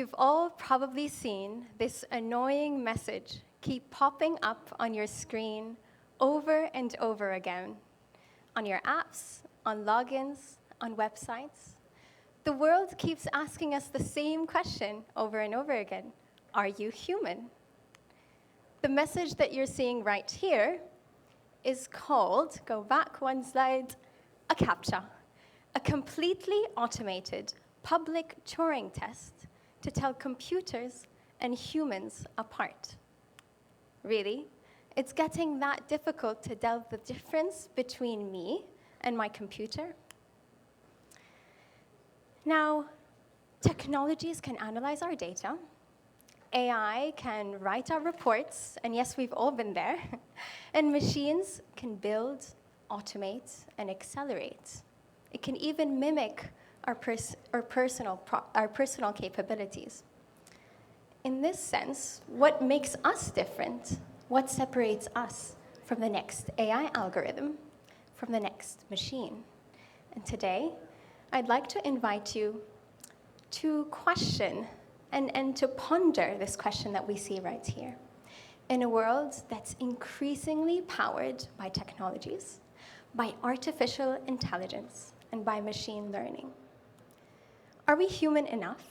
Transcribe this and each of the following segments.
You've all probably seen this annoying message keep popping up on your screen over and over again, on your apps, on logins, on websites. The world keeps asking us the same question over and over again. Are you human? The message that you're seeing right here is called, go back one slide, a CAPTCHA, a completely automated public Turing test to tell computers and humans apart. Really? It's getting that difficult to tell the difference between me and my computer? Now, technologies can analyze our data. AI can write our reports, and yes, we've all been there. And machines can build, automate, and accelerate. It can even mimic our personal capabilities. In this sense, what makes us different? What separates us from the next AI algorithm, from the next machine? And today, I'd like to invite you to question and to ponder this question that we see right here. In a world that's increasingly powered by technologies, by artificial intelligence, and by machine learning, are we human enough?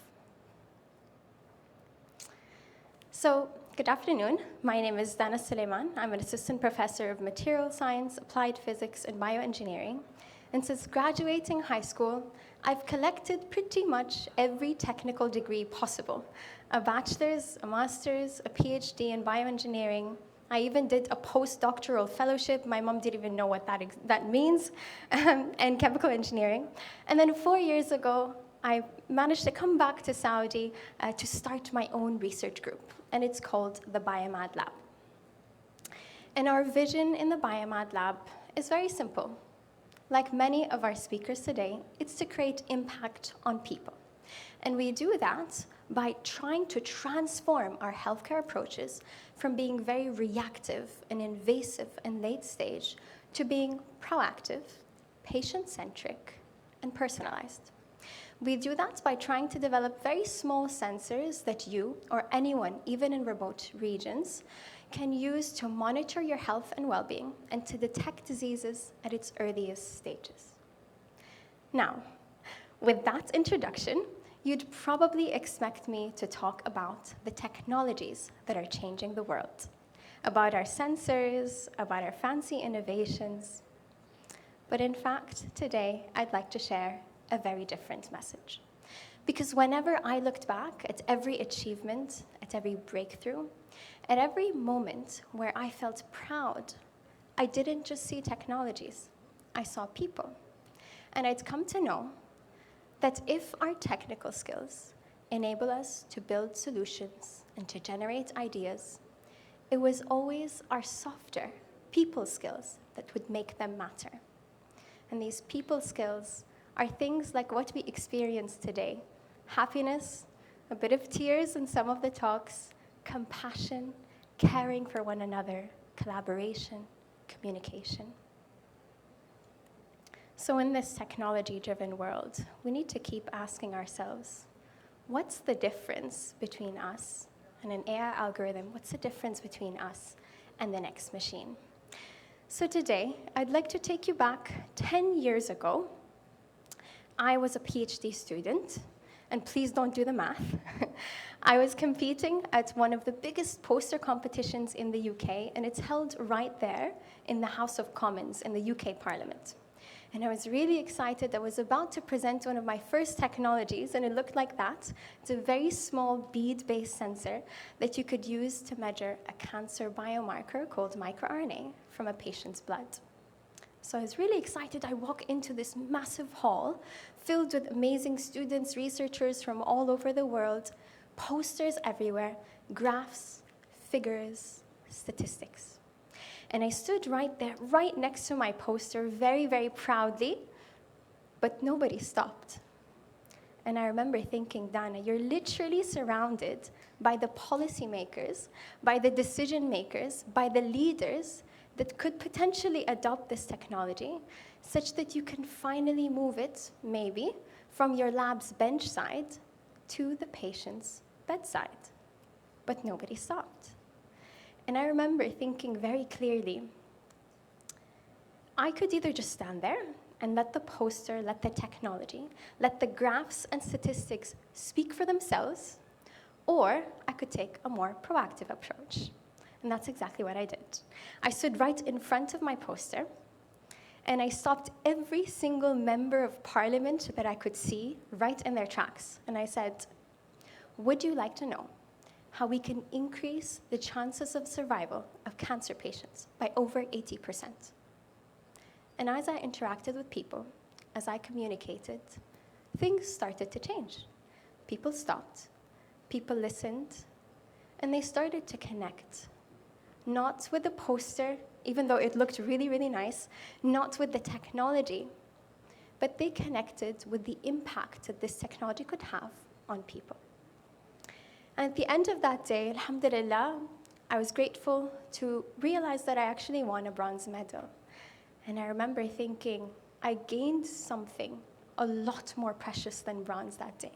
So, good afternoon. My name is Alsulaiman. I'm an assistant professor of material science, applied physics, and bioengineering. And since graduating high school, I've collected pretty much every technical degree possible. A bachelor's, a master's, a PhD in bioengineering. I even did a postdoctoral fellowship. My mom didn't even know what that means, and chemical engineering. And then 4 years ago, I managed to come back to Saudi to start my own research group, and it's called the Biomad Lab. And our vision in the Biomad Lab is very simple. Like many of our speakers today, it's to create impact on people. And we do that by trying to transform our healthcare approaches from being very reactive and invasive and late stage to being proactive, patient-centric, and personalized. We do that by trying to develop very small sensors that you or anyone, even in remote regions, can use to monitor your health and well-being and to detect diseases at its earliest stages. Now, with that introduction, you'd probably expect me to talk about the technologies that are changing the world, about our sensors, about our fancy innovations. But in fact, today, I'd like to share a very different message. Because whenever I looked back at every achievement, at every breakthrough, at every moment where I felt proud, I didn't just see technologies, I saw people. And I'd come to know that if our technical skills enable us to build solutions and to generate ideas, it was always our softer people skills that would make them matter. And these people skills are things like what we experience today: happiness, a bit of tears in some of the talks, compassion, caring for one another, collaboration, communication. So in this technology-driven world, we need to keep asking ourselves, what's the difference between us and an AI algorithm? What's the difference between us and the next machine? So today, I'd like to take you back 10 years ago. I was a PhD student, and please don't do the math. I was competing at one of the biggest poster competitions in the UK, and it's held right there in the House of Commons in the UK Parliament. And I was really excited. I was about to present one of my first technologies, and it looked like that. It's a very small bead-based sensor that you could use to measure a cancer biomarker called microRNA from a patient's blood. So I was really excited. I walk into this massive hall filled with amazing students, researchers from all over the world, posters everywhere, graphs, figures, statistics. And I stood right there, right next to my poster, very, very proudly, but nobody stopped. And I remember thinking, Dana, you're literally surrounded by the policymakers, by the decision makers, by the leaders that could potentially adopt this technology such that you can finally move it, maybe, from your lab's bench side to the patient's bedside. But nobody stopped. And I remember thinking very clearly, I could either just stand there and let the poster, let the technology, let the graphs and statistics speak for themselves, or I could take a more proactive approach. And that's exactly what I did. I stood right in front of my poster, and I stopped every single member of parliament that I could see right in their tracks. And I said, would you like to know how we can increase the chances of survival of cancer patients by over 80%? And as I interacted with people, as I communicated, things started to change. People stopped, people listened, and they started to connect. Not with the poster, even though it looked really, really nice, not with the technology, but they connected with the impact that this technology could have on people. And at the end of that day, alhamdulillah, I was grateful to realize that I actually won a bronze medal. And I remember thinking, I gained something a lot more precious than bronze that day.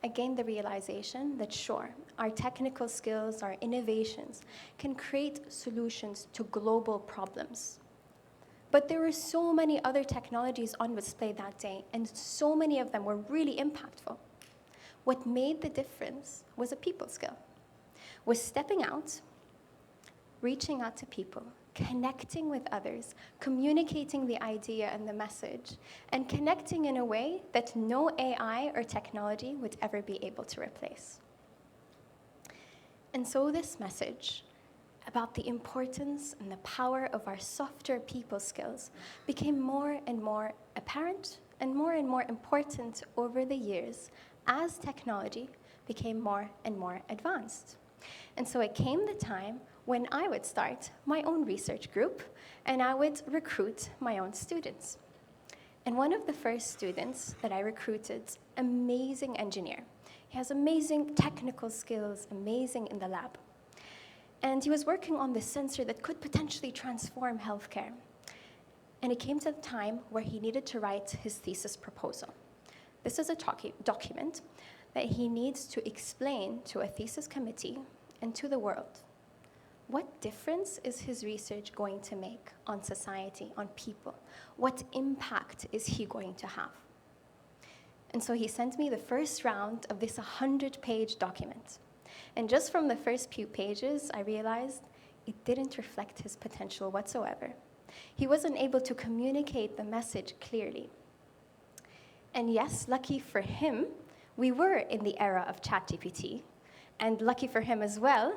I gained the realization that, sure, our technical skills, our innovations can create solutions to global problems. But there were so many other technologies on display that day, and so many of them were really impactful. What made the difference was a people skill, was stepping out, reaching out to people, connecting with others, communicating the idea and the message, and connecting in a way that no AI or technology would ever be able to replace. And so this message about the importance and the power of our softer people skills became more and more apparent and more important over the years as technology became more and more advanced. And so it came the time when I would start my own research group, and I would recruit my own students. And one of the first students that I recruited, amazing engineer. He has amazing technical skills, amazing in the lab. And he was working on this sensor that could potentially transform healthcare. And it came to the time where he needed to write his thesis proposal. This is a document that he needs to explain to a thesis committee and to the world. What difference is his research going to make on society, on people? What impact is he going to have? And so he sent me the first round of this 100-page document. And just from the first few pages, I realized it didn't reflect his potential whatsoever. He wasn't able to communicate the message clearly. And yes, lucky for him, we were in the era of ChatGPT. And lucky for him as well,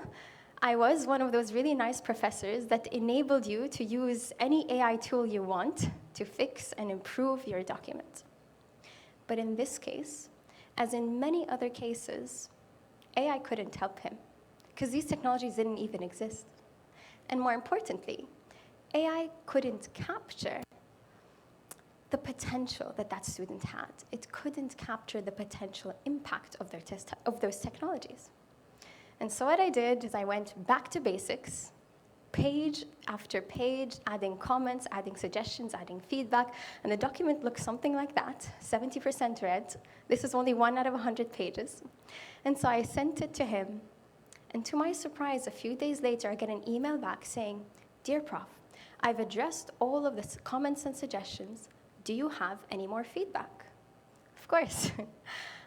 I was one of those really nice professors that enabled you to use any AI tool you want to fix and improve your document. But in this case, as in many other cases, AI couldn't help him because these technologies didn't even exist. And more importantly, AI couldn't capture the potential that that student had. It couldn't capture the potential impact of those technologies. And so what I did is I went back to basics, page after page, adding comments, adding suggestions, adding feedback, and the document looks something like that, 70% read. This is only 1 out of 100 pages. And so I sent it to him, and to my surprise, a few days later, I get an email back saying, "Dear Prof, I've addressed all of the comments and suggestions. Do you have any more feedback?" Of course.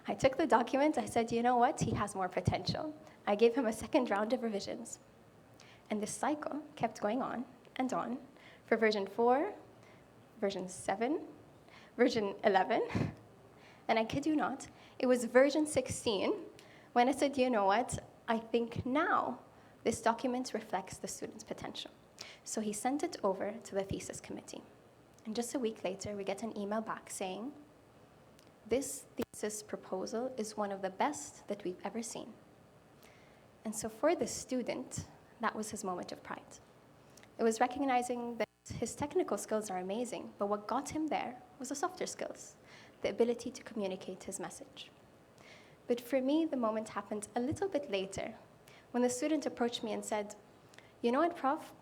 I took the document, I said, you know what, he has more potential. I gave him a second round of revisions. And this cycle kept going on and on for version 4, version 7, version 11, and I kid you not, it was version 16 when I said, you know what, I think now this document reflects the student's potential. So he sent it over to the thesis committee. And just a week later, we get an email back saying, this thesis proposal is one of the best that we've ever seen. And so for the student, that was his moment of pride. It was recognizing that his technical skills are amazing, but what got him there was the softer skills, the ability to communicate his message. But for me, the moment happened a little bit later, when the student approached me and said, you know what, Prof,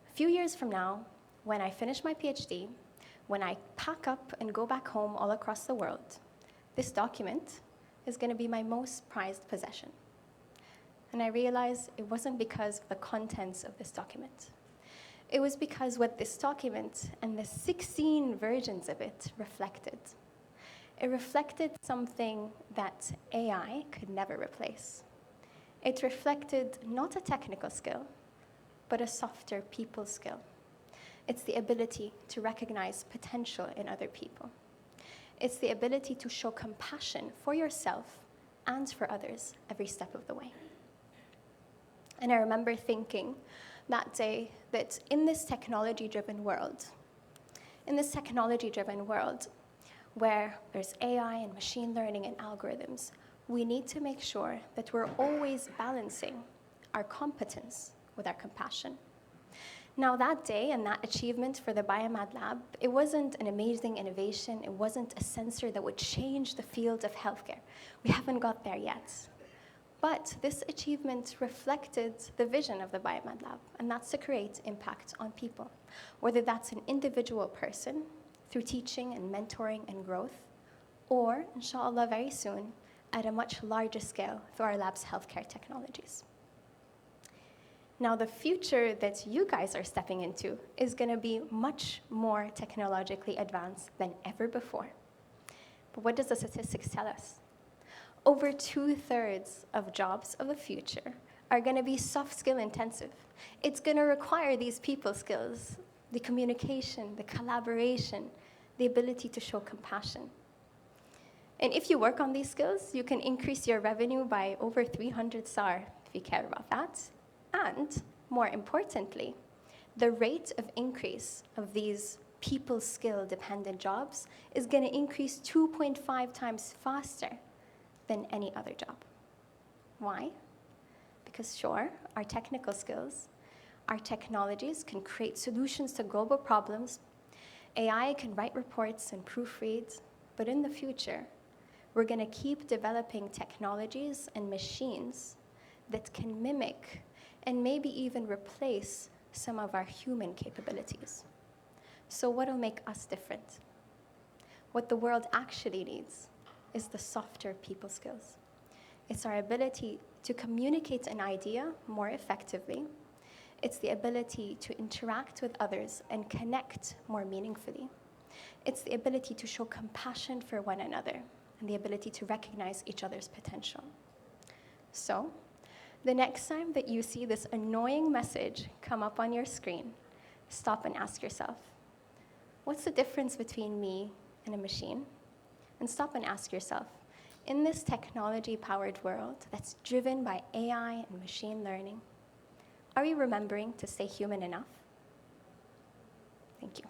a few years from now, when I finish my PhD, when I pack up and go back home all across the world, this document is going to be my most prized possession. And I realized it wasn't because of the contents of this document. It was because what this document and the 16 versions of it reflected. It reflected something that AI could never replace. It reflected not a technical skill, but a softer people skill. It's the ability to recognize potential in other people. It's the ability to show compassion for yourself and for others every step of the way. And I remember thinking that day that in this technology-driven world where there's AI and machine learning and algorithms, we need to make sure that we're always balancing our competence with our compassion. Now, that day and that achievement for the Biomed Lab, it wasn't an amazing innovation. It wasn't a sensor that would change the field of healthcare. We haven't got there yet. But this achievement reflected the vision of the Biomed Lab, and that's to create impact on people, whether that's an individual person through teaching and mentoring and growth, or, inshallah, very soon, at a much larger scale through our lab's healthcare technologies. Now, the future that you guys are stepping into is going to be much more technologically advanced than ever before. But what does the statistics tell us? Over 2/3 of jobs of the future are going to be soft skill intensive. It's going to require these people skills, the communication, the collaboration, the ability to show compassion. And if you work on these skills, you can increase your revenue by over 300 SAR, if you care about that. And, more importantly, the rate of increase of these people skill-dependent jobs is going to increase 2.5 times faster than any other job. Why? Because sure, our technical skills, our technologies can create solutions to global problems. AI can write reports and proofread, but in the future, we're going to keep developing technologies and machines that can mimic and maybe even replace some of our human capabilities. So what will make us different? What the world actually needs is the softer people skills. It's our ability to communicate an idea more effectively. It's the ability to interact with others and connect more meaningfully. It's the ability to show compassion for one another and the ability to recognize each other's potential. So, the next time that you see this annoying message come up on your screen, stop and ask yourself, what's the difference between me and a machine? And stop and ask yourself, in this technology-powered world that's driven by AI and machine learning, are we remembering to stay human enough? Thank you.